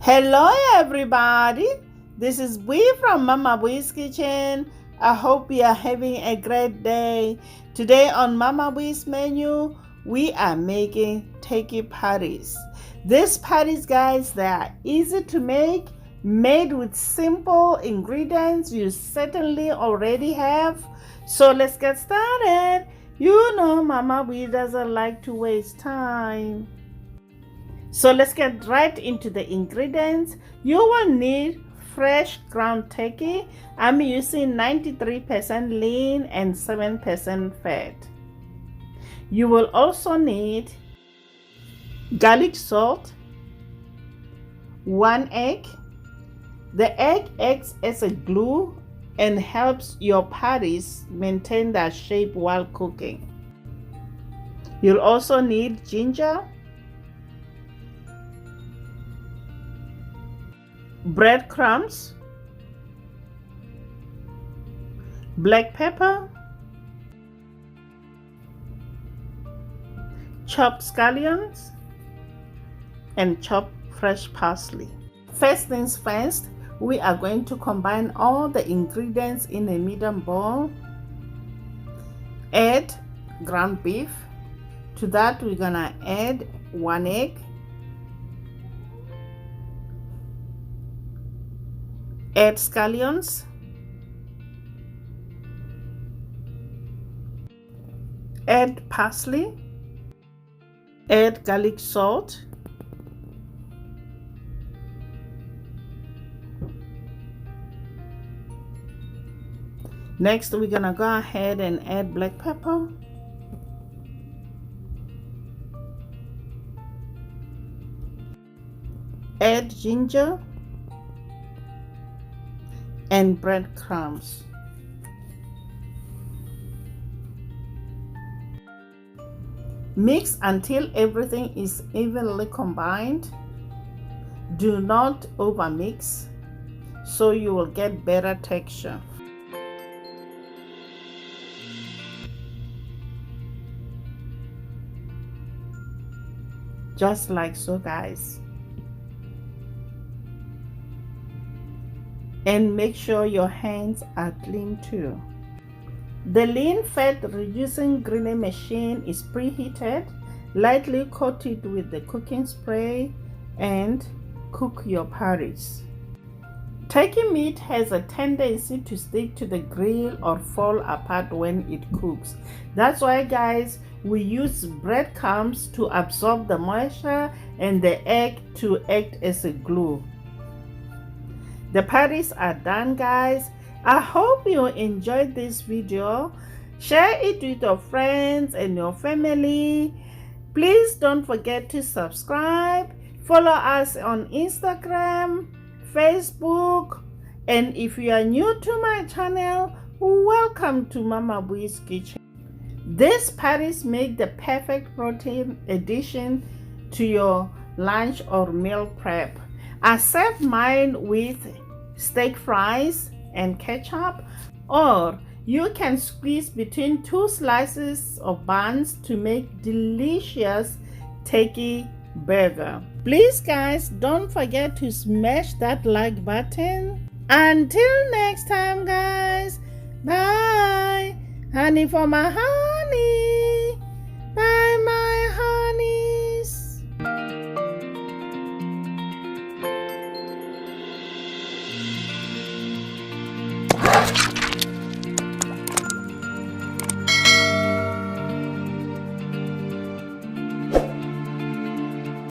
Hello everybody, this is Bui from Mama Bui's Kitchen. I hope you are having a great day. Today on Mama Bui's menu, we are making turkey patties. These patties, guys, they are easy to make, made with simple ingredients you certainly already have. So let's get started. You know Mama Bui doesn't like to waste time. So let's get right into the ingredients. You will need fresh ground turkey. I'm using 93% lean and 7% fat. You will also need garlic salt, 1 egg. The egg acts as a glue and helps your patties maintain their shape while cooking. You'll also need ginger, breadcrumbs, black pepper, chopped scallions, and chopped fresh parsley. First things first, we are going to combine all the ingredients in a medium bowl. Add ground beef. To that, we're gonna add 1 egg, add scallions, add parsley, add garlic salt, next we're gonna go ahead and add black pepper, add ginger and breadcrumbs. Mix until everything is evenly combined. Do not overmix so you will get better texture. Just like so, guys. And make sure your hands are clean too. The lean fat reducing grilling machine is preheated. Lightly coat it with the cooking spray and cook your patties. Turkey meat has a tendency to stick to the grill or fall apart when it cooks. That's why, guys, we use breadcrumbs to absorb the moisture and the egg to act as a glue. The patties are done, guys. I hope you enjoyed this video. Share it with your friends and your family. Please don't forget to subscribe. Follow us on Instagram, Facebook, and if you are new to my channel, welcome to Mama Bui's Kitchen. These patties make the perfect protein addition to your lunch or meal prep. I serve mine with steak fries and ketchup, or you can squeeze between 2 slices of buns to make delicious turkey burger. Please, guys, don't forget to smash that like button. Until next time, guys, bye. Honey for my heart.